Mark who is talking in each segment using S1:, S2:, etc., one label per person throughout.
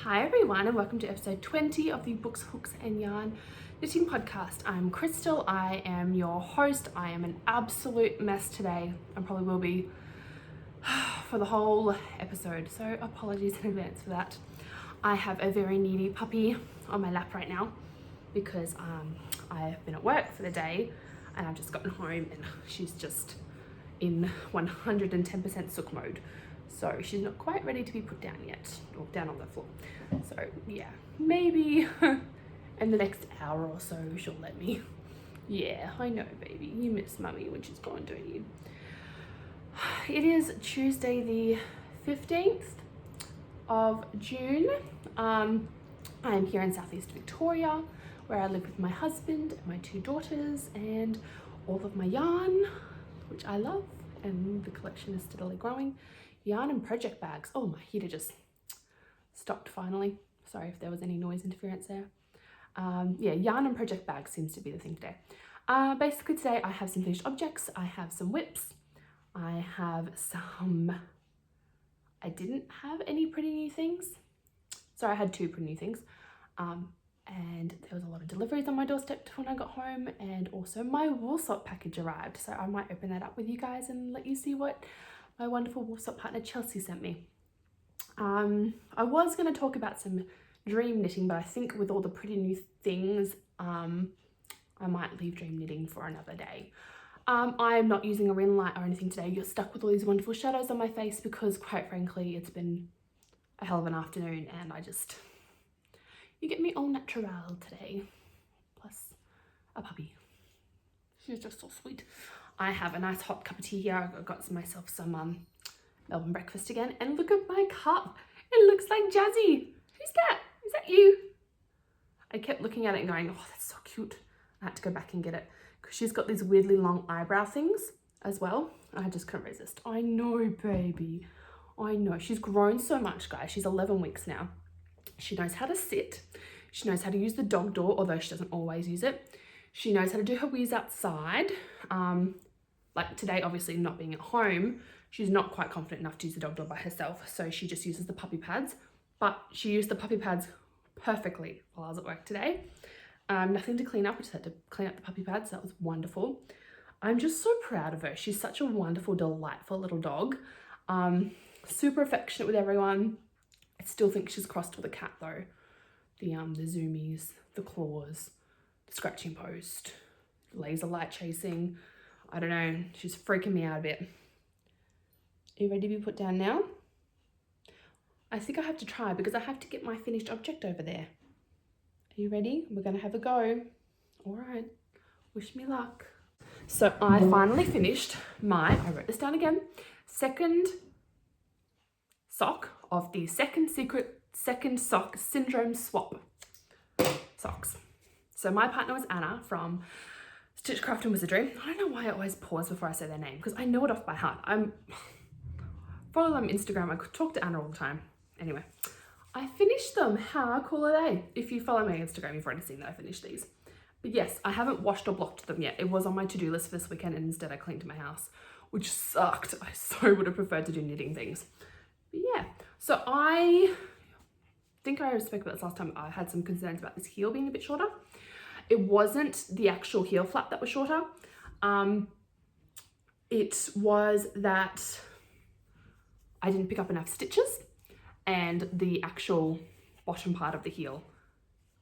S1: Hi everyone and welcome to episode 20 of the Books, Hooks and Yarn knitting podcast. I'm Crystal, I am your host. I am an absolute mess today and probably will be for the whole episode, so apologies in advance for that. I have a very needy puppy on my lap right now because I've been at work for the day and I've just gotten home and she's just in 110% sook mode. So she's not quite ready to be put down yet, or down on the floor. So yeah, maybe in the next hour or so she'll let me. Yeah, I know baby, you miss mummy when she's gone, don't you? It is Tuesday the 15th of June. I am here in Southeast Victoria where I live with my husband and my two daughters and all of my yarn, which I love, and the collection is steadily growing. Yarn and project bags. Oh, my heater just stopped finally. Sorry if there was any noise interference there. Yeah, yarn and project bags seems to be the thing today. Basically today I have some finished objects. I have some whips. I have some... I didn't have any pretty new things. Sorry, I had two pretty new things. And there was a lot of deliveries on my doorstep when I got home, and also my woolswap package arrived. So I might open that up with you guys and let you see what my wonderful woolswap partner Chelsea sent me. I was going to talk about some dream knitting, but I think with all the pretty new things, I might leave dream knitting for another day. I'm not using a ring light or anything today. You're stuck with all these wonderful shadows on my face because, quite frankly, it's been a hell of an afternoon and you get me all natural today, plus a puppy. She's just so sweet. I have a nice hot cup of tea here. I got myself some Melbourne breakfast again, and look at my cup. It looks like Jazzy. Who's that? Is that you? I kept looking at it and going, oh, that's so cute. I had to go back and get it because she's got these weirdly long eyebrow things as well. I just couldn't resist. I know, baby. I know. She's grown so much, guys. She's 11 weeks now. She knows how to sit. She knows how to use the dog door, although she doesn't always use it. She knows how to do her wheeze outside. Like today, obviously not being at home, she's not quite confident enough to use the dog door by herself. So she just uses the puppy pads, but she used the puppy pads perfectly while I was at work today. Nothing to clean up. I just had to clean up the puppy pads. That was wonderful. I'm just so proud of her. She's such a wonderful, delightful little dog. Super affectionate with everyone. I still think she's crossed with a cat though. The zoomies, the claws, the scratching post, laser light chasing. I don't know, she's freaking me out a bit. Are you ready to be put down now? I think I have to try because I have to get my finished object over there. Are you ready? We're gonna have a go. All right, wish me luck. So I finally finished I wrote this down again, second sock of the second sock syndrome swap socks. So my partner was Anna from Stitchcraft and Wizardry. I don't know why I always pause before I say their name because I know it off by heart. Follow them on Instagram. I could talk to Anna all the time. Anyway, I finished them. How cool are they? If you follow me on Instagram, you've already seen that I finished these. But yes, I haven't washed or blocked them yet. It was on my to-do list for this weekend and instead I cleaned my house, which sucked. I so would have preferred to do knitting things. But yeah, so I think I spoke about this last time. I had some concerns about this heel being a bit shorter. It wasn't the actual heel flap that was shorter. It was that I didn't pick up enough stitches and the actual bottom part of the heel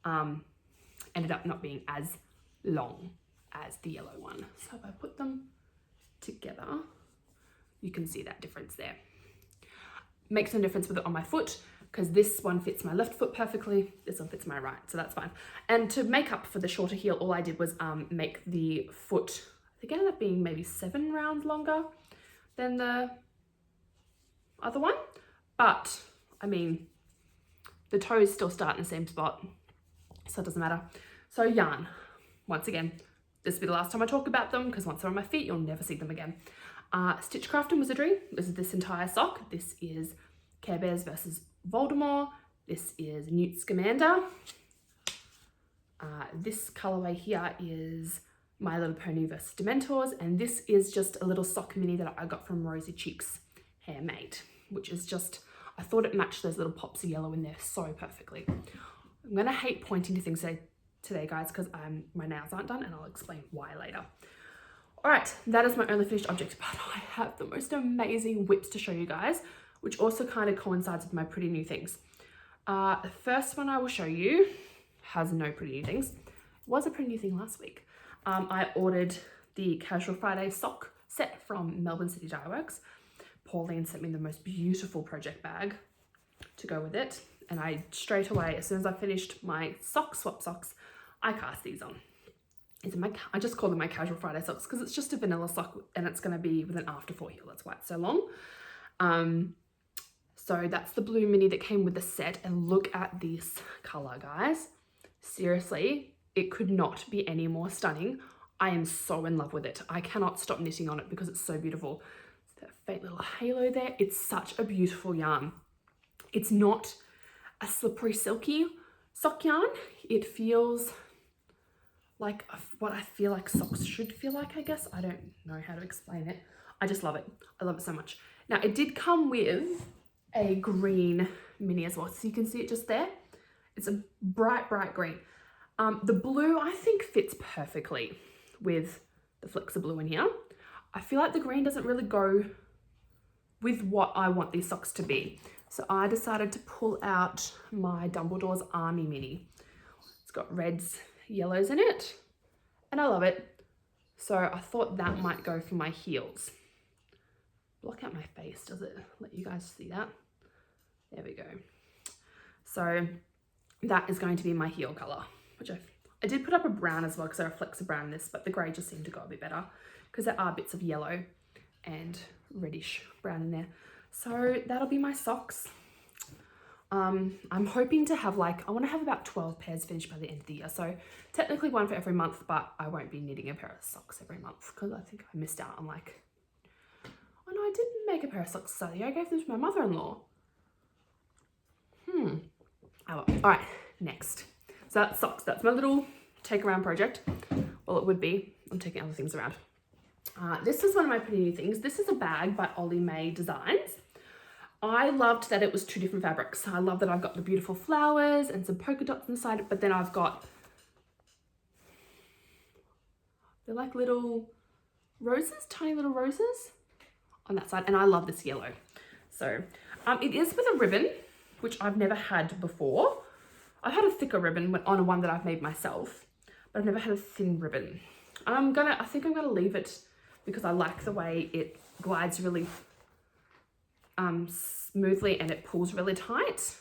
S1: ended up not being as long as the yellow one. So if I put them together, you can see that difference there. Makes no difference with it on my foot because this one fits my left foot perfectly, this one fits my right, so that's fine. And to make up for the shorter heel, all I did was make the foot, I think it ended up being maybe 7 rounds longer than the other one. But, I mean, the toes still start in the same spot, so it doesn't matter. So yarn, once again, this will be the last time I talk about them because once they're on my feet, you'll never see them again. Stitchcraft and Wizardry, this is this entire sock. This is Care Bears versus Voldemort. This is Newt Scamander. This colorway here is My Little Pony versus Dementors, and this is just a little sock mini that I got from Rosy Cheeks Handmade, which is just, I thought it matched those little pops of yellow in there so perfectly. I'm gonna hate pointing to things today guys, because my nails aren't done, and I'll explain why later. All right, that is my only finished object, but I have the most amazing whips to show you guys, which also kind of coincides with my pretty new things. The first one I will show you has no pretty new things. It was a pretty new thing last week. I ordered the Casual Friday sock set from Melbourne City Dye Works. Pauline sent me the most beautiful project bag to go with it. And I straight away, as soon as I finished my swap socks, I cast these on. I just call them my Casual Friday socks because it's just a vanilla sock and it's going to be with an afterfall heel. That's why it's so long. So that's the blue mini that came with the set, and look at this color, guys. Seriously, it could not be any more stunning. I am so in love with it. I cannot stop knitting on it because it's so beautiful. That faint little halo there. It's such a beautiful yarn. It's not a slippery, silky sock yarn. It feels like what I feel like socks should feel like, I guess. I don't know how to explain it. I just love it. I love it so much. Now, it did come with a green mini as well. So you can see it just there. It's a bright, bright green. The blue, I think, fits perfectly with the flecks of blue in here. I feel like the green doesn't really go with what I want these socks to be. So I decided to pull out my Dumbledore's Army mini. It's got reds, yellows in it, and I love it. So I thought that might go for my heels. Block out my face, does it let you guys see that? There we go. So that is going to be my heel color, which I did put up a brown as well because there are flecks of brown in this, but the grey just seemed to go a bit better because there are bits of yellow and reddish brown in there. So that'll be my socks. I'm hoping to have I want to have about 12 pairs finished by the end of the year. So technically one for every month, but I won't be knitting a pair of socks every month because I think I missed out on oh no, I didn't make a pair of socks, Sally. I gave them to my mother-in-law. Oh, well. All right, next. So that's socks. That's my little take around project. Well, it would be. I'm taking other things around. This is one of my pretty new things. This is a bag by Ollie Mae Designs. I loved that it was 2 different fabrics. I love that I've got the beautiful flowers and some polka dots inside it, but then I've got, they're like little roses, tiny little roses on that side. And I love this yellow. So it is with a ribbon, which I've never had before. I've had a thicker ribbon on one that I've made myself, but I've never had a thin ribbon. I think I'm gonna leave it because I like the way it glides really smoothly and it pulls really tight.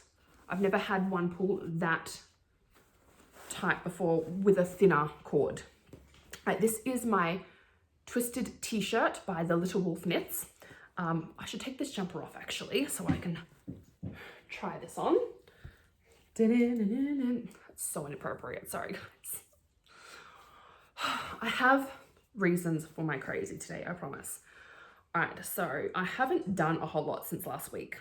S1: I've never had one pull that tight before with a thinner cord. Right, this is my twisted t-shirt by the Little Wolf Knits. I should take this jumper off actually so I can try this on. It's so inappropriate, sorry guys. I have reasons for my crazy today, I promise. All right, so I haven't done a whole lot since last week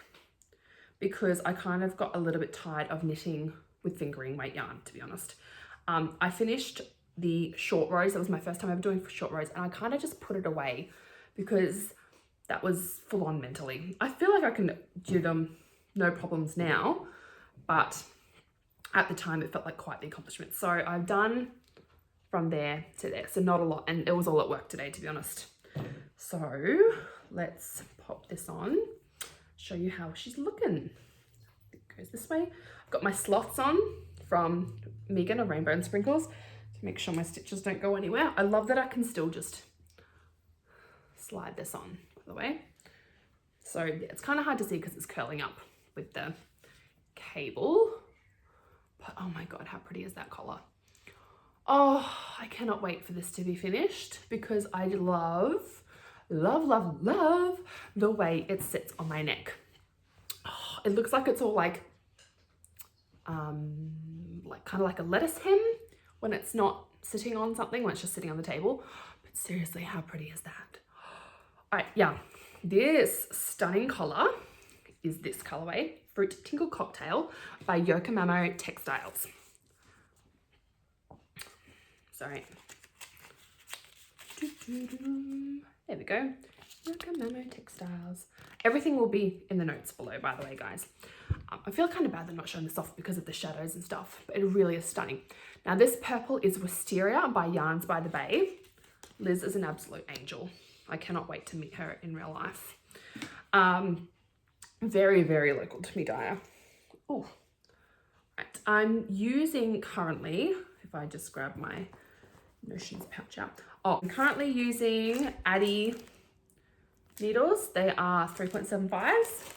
S1: because I kind of got a little bit tired of knitting with fingering weight yarn, to be honest. I finished the short rows. That was my first time ever doing short rows, and I kind of just put it away because that was full on mentally. I feel like I can do them no problems now, but at the time it felt like quite the accomplishment. So I've done from there to there, so not a lot, and it was all at work today, to be honest. So let's pop this on, show you how she's looking. It goes this way. I've got my sloths on from Megan of Rainbow and Sprinkles to make sure my stitches don't go anywhere. I love that I can still just slide this on, by the way. So yeah, it's kind of hard to see because it's curling up with the cable, but oh my God, how pretty is that collar? Oh, I cannot wait for this to be finished because I love the way it sits on my neck. Oh, it looks like it's all like kind of like a lettuce hem when it's not sitting on something, when it's just sitting on the table. But seriously, how pretty is that? All right, yeah, this stunning collar is this colorway, Fruit Tingle Cocktail by Yokomamo Textiles. Sorry. There we go. Memo Textiles. Everything will be in the notes below, by the way, guys. I feel kind of bad that I'm not showing this off because of the shadows and stuff, but it really is stunning. Now this purple is Wisteria by Yarns by the Bay. Liz is an absolute angel. I cannot wait to meet her in real life. Very, very local to me dyer. Oh, right. I'm using currently, if I just grab my Notions pouch out. Oh, I'm currently using Addy needles. They are 3.75s.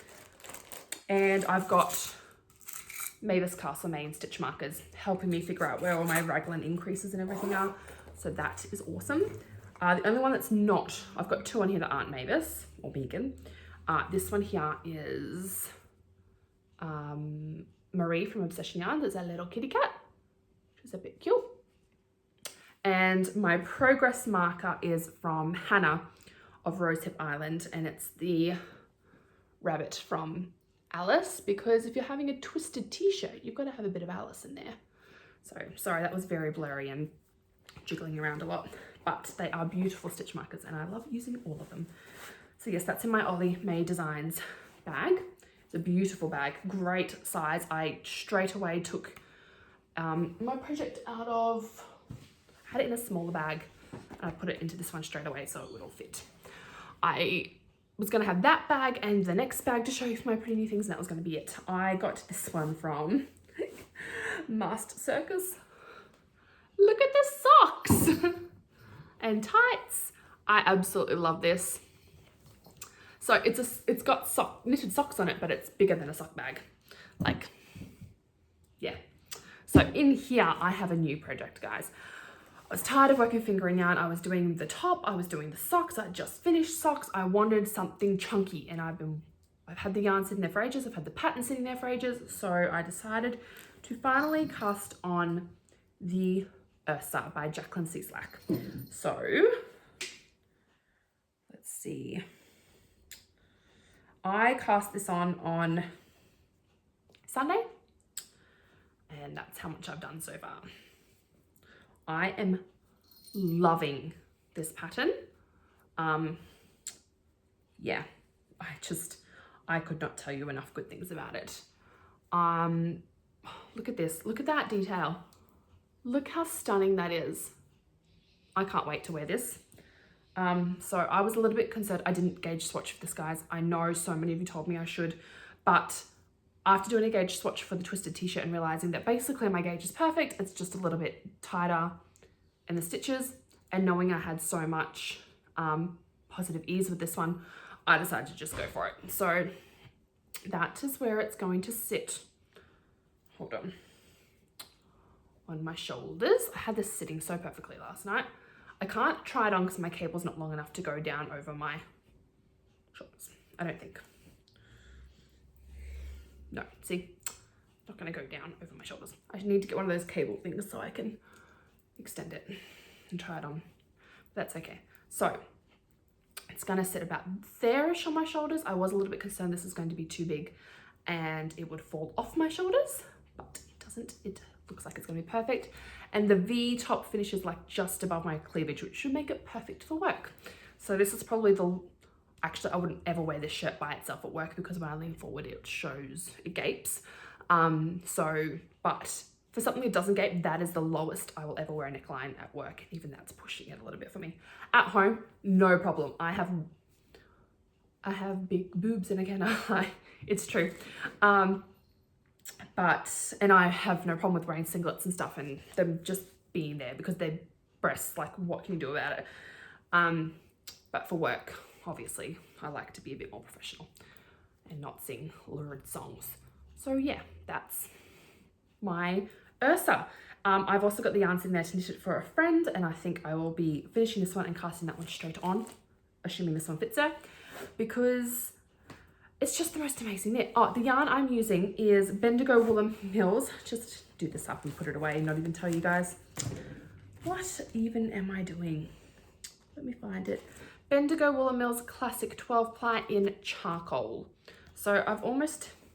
S1: And I've got Mavis Castle Main stitch markers helping me figure out where all my raglan increases and everything are. So that is awesome. The only one that's not, I've got two on here that aren't Mavis or vegan. This one here is Marie from Obsession Yarn. There's a little kitty cat, which is a bit cute. And my progress marker is from Hannah of Rosehip Island, and it's the rabbit from Alice, because if you're having a twisted t-shirt, you've got to have a bit of Alice in there. So sorry, that was very blurry and jiggling around a lot, but they are beautiful stitch markers and I love using all of them. So yes, that's in my Ollie May Designs bag. It's a beautiful bag, great size. I straight away took my project out of, I had it in a smaller bag and I put it into this one straight away so it would all fit. I was going to have that bag and the next bag to show you for my pretty new things, and that was going to be it. I got this one from Master Circus. Look at the socks and tights. I absolutely love this. So it's got knitted socks on it, but it's bigger than a sock bag. Like, yeah. So in here, I have a new project, guys. I was tired of working fingering yarn. I was doing the top, I was doing the socks. I just finished socks. I wanted something chunky, and I've had the yarn sitting there for ages. I've had the pattern sitting there for ages. So I decided to finally cast on the Ursa by Jacqueline Ceislak. So let's see. I cast this on Sunday, and that's how much I've done so far. I am loving this pattern. Yeah, I could not tell you enough good things about it. Look at this, look at that detail. Look how stunning that is. I can't wait to wear this. So I was a little bit concerned I didn't gauge swatch for this, guys. I know so many of you told me I should, but after doing a gauge swatch for the twisted t-shirt and realizing that basically my gauge is perfect, it's just a little bit tighter in the stitches, and knowing I had so much positive ease with this one, I decided to just go for it. So that is where it's going to sit. Hold on my shoulders. I had this sitting so perfectly last night. I can't try it on because my cable's not long enough to go down over my shoulders, I don't think. No, see, not gonna go down over my shoulders. I need to get one of those cable things so I can extend it and try it on. That's okay. So it's gonna sit about there-ish on my shoulders. I was a little bit concerned this is going to be too big and it would fall off my shoulders, but it doesn't. It looks like it's gonna be perfect. And the V top finishes like just above my cleavage, which should make it perfect for work. So this is probably actually I wouldn't ever wear this shirt by itself at work because when I lean forward it gapes. But for something that doesn't gape, that is the lowest I will ever wear a neckline at work. Even that's pushing it a little bit for me. At home, no problem. I have big boobs, and again, it's true. And I have no problem with wearing singlets and stuff and them just being there because they're breasts, like what can you do about it? But for work, obviously, I like to be a bit more professional and not sing lurid songs. So yeah, that's my Ursa. I've also got the yarns in there to knit it for a friend, and I think I will be finishing this one and casting that one straight on, assuming this one fits her, because it's just the most amazing knit. Oh, the yarn I'm using is Bendigo Woollen Mills. Just do this up and put it away, not even tell you guys. What even am I doing? Let me find it. Bendigo Woollen Mills Classic 12 ply in charcoal. So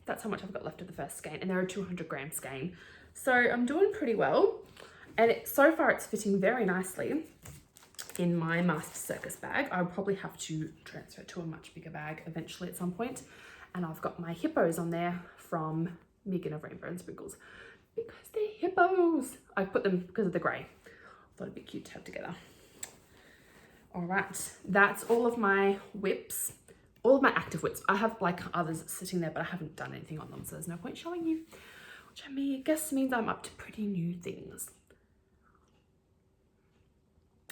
S1: that's how much I've got left of the first skein, and they're a 200 gram skein. So I'm doing pretty well, and so far it's fitting very nicely. in my Master Circus bag. I'll probably have to transfer it to a much bigger bag eventually at some point. And I've got my hippos on there from Megan of Rainbow and Sprinkles, because they're hippos. I put them because of the grey. Thought it'd be cute to have together. All right, that's all of my whips, all of my active whips. I have like others sitting there, but I haven't done anything on them, so there's no point showing you, which I guess means I'm up to pretty new things.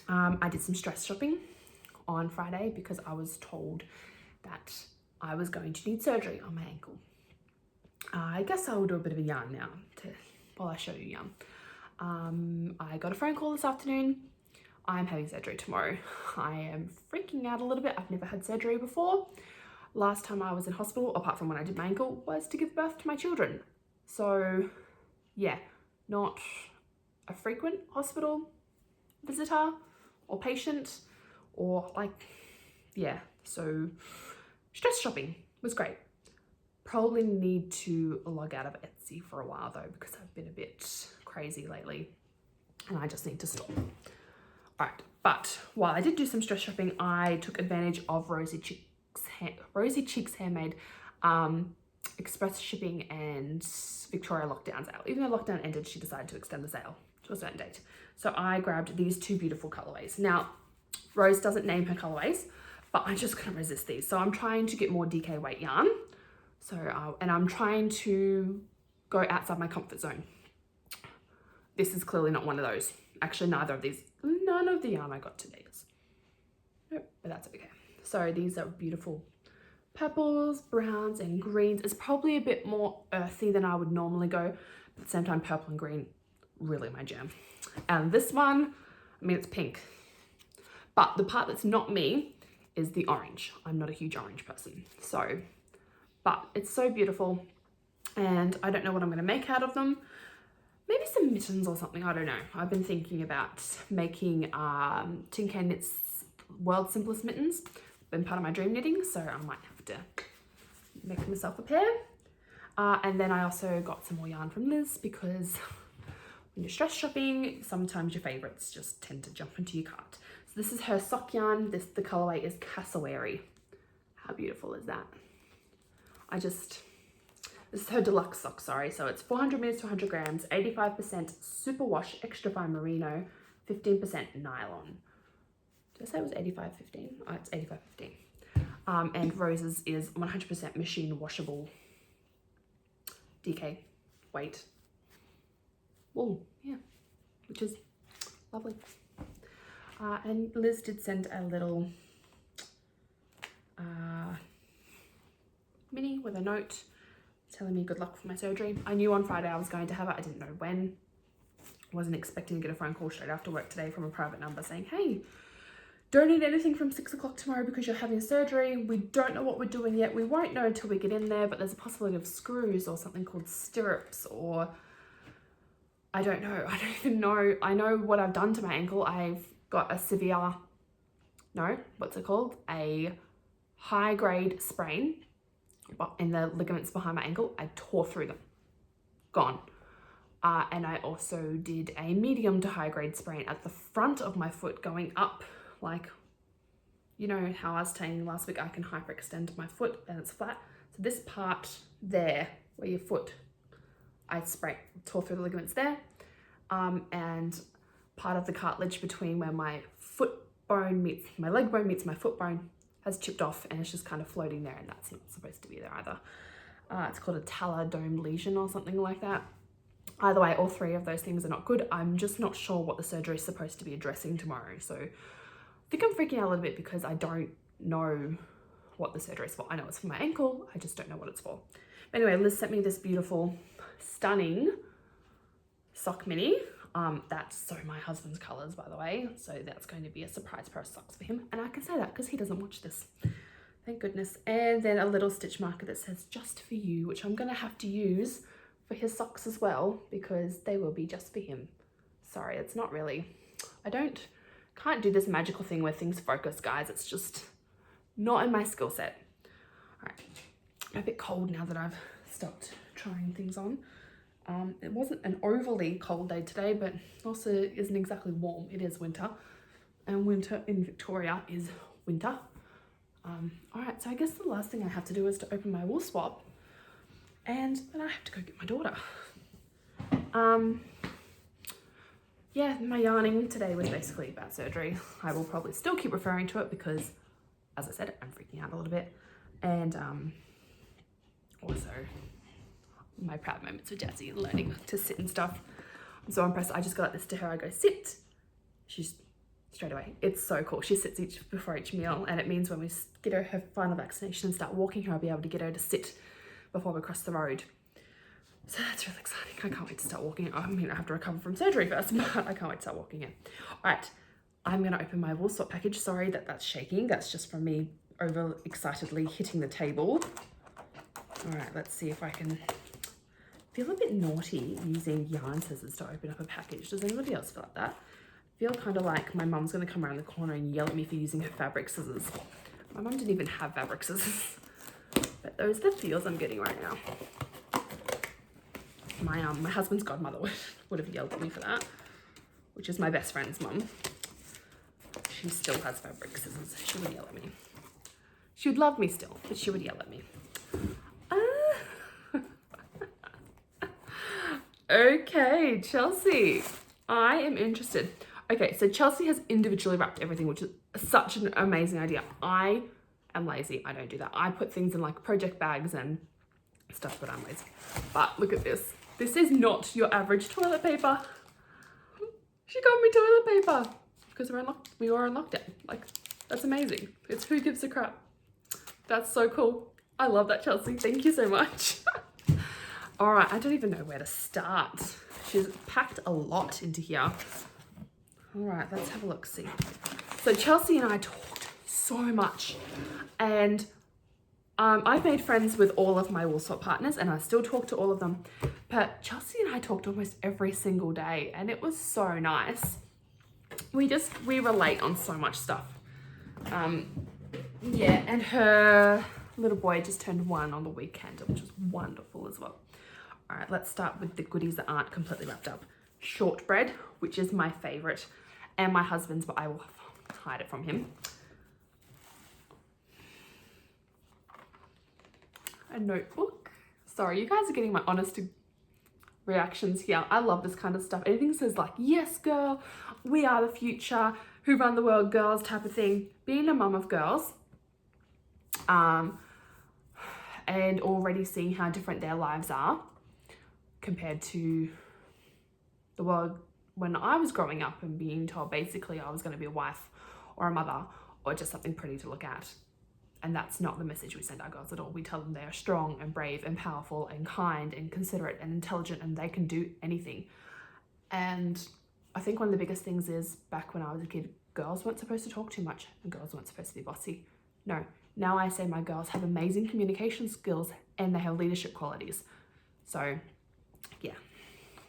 S1: I did some stress shopping on Friday because I was told that I was going to need surgery on my ankle. I guess I will do a bit of a yarn now while I show you yarn. I got a phone call this afternoon. I'm having surgery tomorrow. I am freaking out a little bit. I've never had surgery before. Last time I was in hospital, apart from when I did my ankle, was to give birth to my children. So yeah, not a frequent hospital visitor or patient, or like, yeah, so stress shopping was great. Probably need to log out of Etsy for a while though, because I've been a bit crazy lately and I just need to stop. All right, but while I did do some stress shopping, I took advantage of Rosy Cheeks Handmade express shipping and Victoria lockdown sale. Even though lockdown ended, she decided to extend the sale to a certain date. So I grabbed these two beautiful colorways. Now, Rose doesn't name her colorways, but I'm just gonna resist these. So I'm trying to get more DK weight yarn. So, and I'm trying to go outside my comfort zone. This is clearly not one of those. Actually, none of the yarn I got today is. Nope, but that's okay. So these are beautiful purples, browns, and greens. It's probably a bit more earthy than I would normally go, but at the same time, purple and green, really my jam. And this one, I mean, it's pink. But the part that's not me is the orange. I'm not a huge orange person. So, but it's so beautiful. And I don't know what I'm gonna make out of them. Maybe some mittens or something, I don't know. I've been thinking about making Tingle Knits World's Simplest Mittens. Been part of my dream knitting, so I might have to make myself a pair. And then I also got some more yarn from Liz, because when you're stress shopping, sometimes your favorites just tend to jump into your cart. So this is her sock yarn. The colorway is Cassowary. How beautiful is that? This is her deluxe sock, sorry. So it's 400 meters to 100 grams, 85% superwash, extra fine merino, 15% nylon. Did I say it was 85-15? Oh, it's 85-15. And Rose's is 100% machine washable DK weight wool, yeah, which is lovely. And Liz did send a little mini with a note telling me good luck for my surgery. I knew on Friday I was going to have it. I didn't know when. Wasn't expecting to get a phone call straight after work today from a private number saying, hey, don't need anything from 6 o'clock tomorrow because you're having surgery. We don't know what we're doing yet. We won't know until we get in there, but there's a possibility of screws or something called stirrups, or I don't know. I don't even know. I know what I've done to my ankle. I've got a severe, no, what's it called? A high grade sprain in the ligaments behind my ankle. I tore through them, gone. And I also did a medium to high grade sprain at the front of my foot going up, like, you know how I was telling you last week, I can hyperextend my foot and it's flat. So this part there, where your foot, I tore through the ligaments there. And part of the cartilage between where my leg bone meets my foot bone has chipped off, and it's just kind of floating there, and that's not supposed to be there either. It's called a talar-domed lesion or something like that. Either way, all three of those things are not good. I'm just not sure what the surgery is supposed to be addressing tomorrow. So I think I'm freaking out a little bit because I don't know what the surgery is for. I know it's for my ankle, I just don't know what it's for. But anyway, Liz sent me this beautiful, stunning sock mini. That's so my husband's colors, by the way. So that's going to be a surprise pair of socks for him. And I can say that because he doesn't watch this. Thank goodness. And then a little stitch marker that says just for you, which I'm going to have to use for his socks as well, because they will be just for him. Sorry, it's not really, can't do this magical thing where things focus, guys. It's just not in my skill set. All right, I'm a bit cold now that I've stopped trying things on. It wasn't an overly cold day today, but also isn't exactly warm. It is winter. and winter in Victoria is winter. All right, so I guess the last thing I have to do is to open my wool swap, and then I have to go get my daughter. Yeah, my yarning today was basically about surgery. I will probably still keep referring to it because, as I said, I'm freaking out a little bit. And also my proud moments with Jazzy, learning to sit and stuff. I'm so impressed. I just got this to her. I go, sit. She's straight away. It's so cool. She sits before each meal, and it means when we get her final vaccination and start walking her, I'll be able to get her to sit before we cross the road. So that's really exciting. I can't wait to start walking it. I mean, I have to recover from surgery first, but I can't wait to start walking it. All right, I'm going to open my wool swap package. Sorry that that's shaking. That's just from me over excitedly hitting the table. All right, let's see if I can. Feel a bit naughty using yarn scissors to open up a package. Does anybody else feel like that? I feel kind of like my mum's going to come around the corner and yell at me for using her fabric scissors. My mum didn't even have fabric scissors. But those are the feels I'm getting right now. My husband's godmother would have yelled at me for that, which is my best friend's mum. She still has fabric scissors. She would yell at me. She would love me still, but she would yell at me. Okay, Chelsea, I am interested. Okay, so Chelsea has individually wrapped everything, which is such an amazing idea. I am lazy. I don't do that. I put things in like project bags and stuff, but I'm lazy. But look at this. This is not your average toilet paper. She got me toilet paper because we were on lockdown. Like, that's amazing. It's who gives a crap. That's so cool. I love that, Chelsea. Thank you so much. All right, I don't even know where to start. She's packed a lot into here. All right, let's have a look, see. So Chelsea and I talked so much, and I've made friends with all of my wool swap partners, and I still talk to all of them. But Chelsea and I talked almost every single day, and it was so nice. We relate on so much stuff. Yeah, and her little boy just turned 1 on the weekend, which was wonderful as well. All right, let's start with the goodies that aren't completely wrapped up. Shortbread, which is my favorite, and my husband's, but I will hide it from him. A notebook. Sorry, you guys are getting my honest reactions here. I love this kind of stuff. Anything says like, yes, girl, we are the future, who run the world, girls type of thing. Being a mum of girls, and already seeing how different their lives are compared to the world when I was growing up and being told basically I was going to be a wife or a mother or just something pretty to look at. And that's not the message we send our girls at all. We tell them they are strong and brave and powerful and kind and considerate and intelligent, and they can do anything. And I think one of the biggest things is, back when I was a kid, girls weren't supposed to talk too much and girls weren't supposed to be bossy. No, now I say my girls have amazing communication skills and they have leadership qualities. So yeah,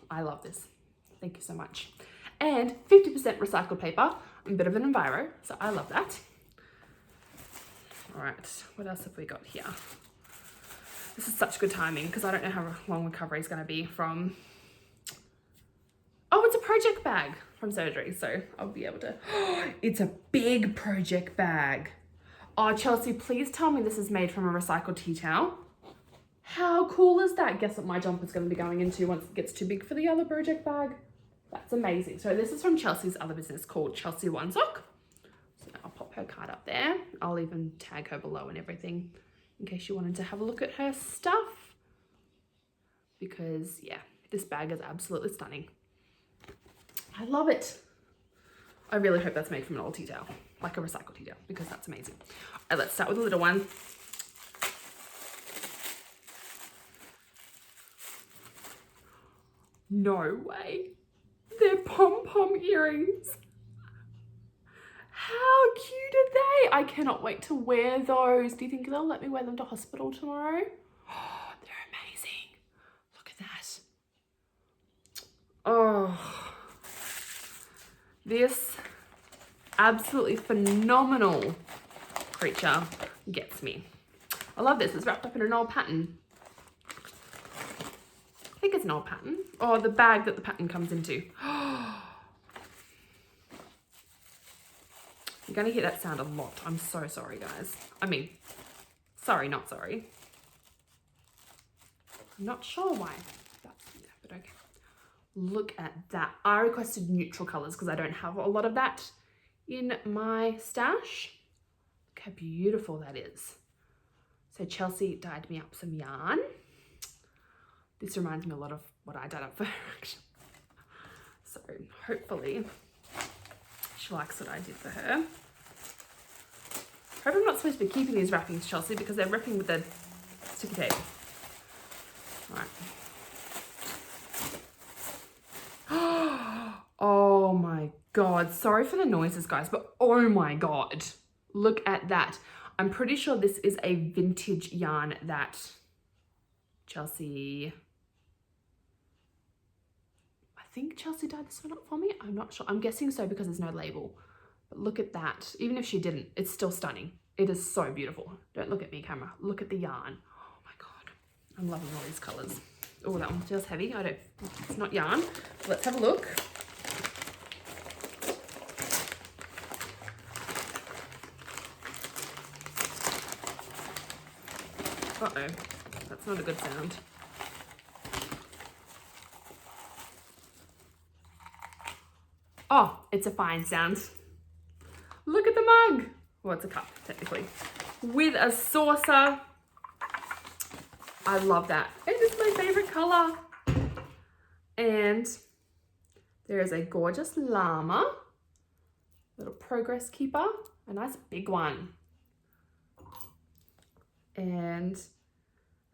S1: I love this. Thank you so much. And 50% recycled paper. I'm a bit of an enviro, so I love that. All right, what else have we got here? This is such good timing because I don't know how long recovery is going to be from... Oh, it's a project bag from surgery, so I'll be able to... It's a big project bag. Oh, Chelsea, please tell me this is made from a recycled tea towel. How cool is that? Guess what my jumper's going to be going into once it gets too big for the other project bag. That's amazing. So this is from Chelsea's other business called Chelsea One Sock. I'll pop her card up there. I'll even tag her below and everything in case you wanted to have a look at her stuff. Because yeah, this bag is absolutely stunning. I love it. I really hope that's made from an old tea towel, like a recycled tea towel, because that's amazing. All right, let's start with the little one. No way. They're pom-pom earrings. How cute are they? I cannot wait to wear those. Do you think they'll let me wear them to hospital tomorrow? Oh, they're amazing. Look at that. Oh, this absolutely phenomenal creature gets me. I love this. It's wrapped up in an old pattern. I think it's an old pattern. Or the bag that the pattern comes into. You're going to hear that sound a lot. I'm so sorry, guys. I mean, sorry, not sorry. I'm not sure why that's there, but okay. Look at that. I requested neutral colours because I don't have a lot of that in my stash. Look how beautiful that is. So Chelsea dyed me up some yarn. This reminds me a lot of what I dyed up for her, actually. So hopefully she likes what I did for her. I hope I'm not supposed to be keeping these wrappings, Chelsea, because they're ripping with the sticky tape. All right. Oh my God. Sorry for the noises, guys, but oh my God. Look at that. I'm pretty sure this is a vintage yarn that Chelsea... I think Chelsea dyed this one up for me. I'm not sure. I'm guessing so because there's no label. But look at that. Even if she didn't, it's still stunning. It is so beautiful. Don't look at me, camera. Look at the yarn. Oh my God. I'm loving all these colors. Oh, that one feels heavy. It's not yarn. Let's have a look. Uh-oh. That's not a good sound. Oh, it's a fine sound. Look at the mug. Well, it's a cup, technically. With a saucer. I love that. It is my favorite color. And there is a gorgeous llama. Little progress keeper. A nice big one. And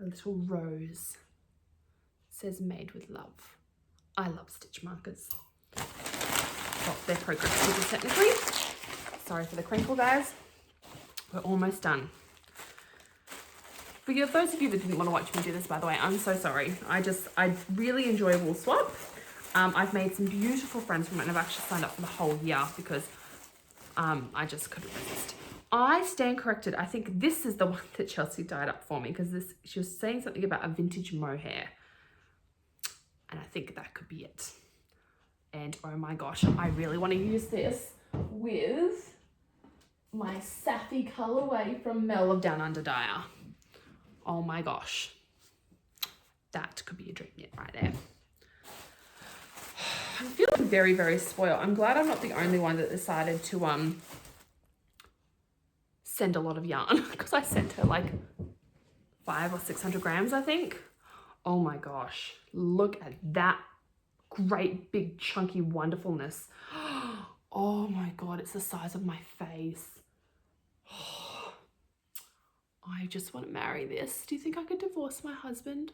S1: a little rose. It says made with love. I love stitch markers. Well, they're progress keepers technically. Sorry for the crinkle, guys. We're almost done. For those of you that didn't want to watch me do this, by the way, I'm so sorry. I really enjoy woolswap. I've made some beautiful friends from it, and I've actually signed up for the whole year because I just couldn't resist. I stand corrected. I think this is the one that Chelsea dyed up for me because she was saying something about a vintage mohair. And I think that could be it. And oh my gosh, I really want to use this with my sappy colorway from Mel of Down Under Dyer. Oh my gosh. That could be a dream knit right there. I'm feeling very, very spoiled. I'm glad I'm not the only one that decided to send a lot of yarn because I sent her like 500 or 600 grams, I think. Oh my gosh. Look at that great big chunky wonderfulness. Oh my God, it's the size of my face. Oh, I just want to marry this. Do you think I could divorce my husband?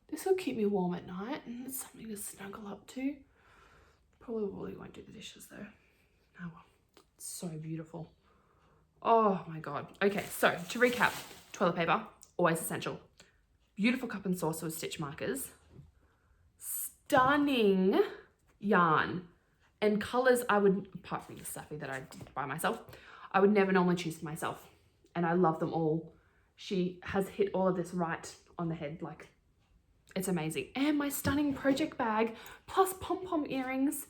S1: This will keep me warm at night and it's something to snuggle up to. Probably won't do the dishes though. Oh well, it's so beautiful. Oh my God. Okay, so to recap, toilet paper, always essential. Beautiful cup and saucer with stitch markers. Stunning yarn and colors I would, apart from the sappy that I did by myself, I would never normally choose for myself. And I love them all. She has hit all of this right on the head. Like, it's amazing. And my stunning project bag plus pom-pom earrings.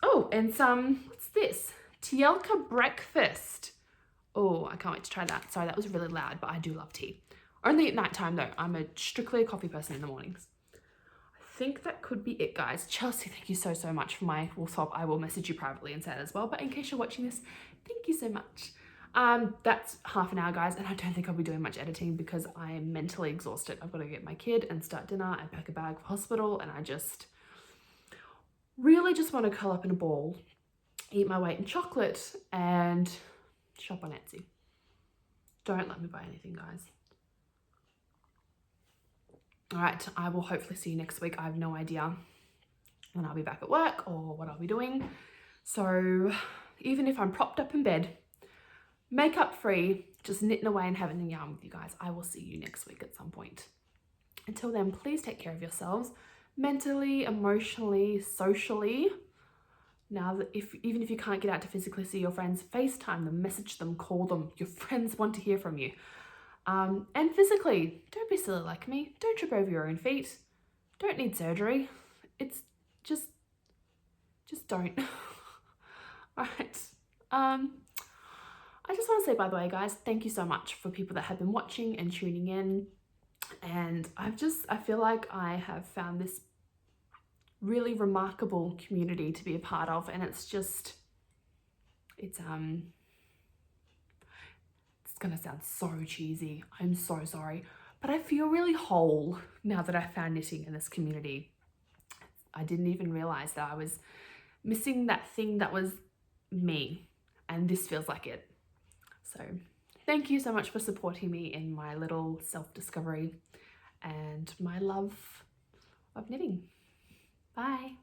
S1: Oh, and some, what's this? Tielka breakfast. Oh, I can't wait to try that. Sorry, that was really loud, but I do love tea. Only at night time though. I'm strictly a coffee person in the mornings. I think that could be it, guys. Chelsea, thank you so much for my woolswap. I will message you privately and say that as well. But in case you're watching this, thank you so much. That's half an hour, guys, and I don't think I'll be doing much editing because I am mentally exhausted. I've got to get my kid and start dinner and pack a bag for hospital, and I just really just want to curl up in a ball, eat my weight in chocolate, and shop on Etsy. Don't let me buy anything, guys. All right, I will hopefully see you next week. I have no idea when I'll be back at work or what I'll be doing. So even if I'm propped up in bed, makeup free, just knitting away and having a yarn with you guys, I will see you next week at some point. Until then, please take care of yourselves mentally, emotionally, socially. Now that even if you can't get out to physically see your friends, FaceTime them, message them, call them. Your friends want to hear from you. And physically, don't be silly like me. Don't trip over your own feet. Don't need surgery. It's just don't. All right. I just want to say, by the way, guys, thank you so much for people that have been watching and tuning in. And I feel like I have found this really remarkable community to be a part of, and it's gonna sound so cheesy, I'm so sorry, but I feel really whole now that I found knitting in this community. I didn't even realize that I was missing that thing that was me, and this feels like it. So thank you so much for supporting me in my little self-discovery and my love of knitting. Bye.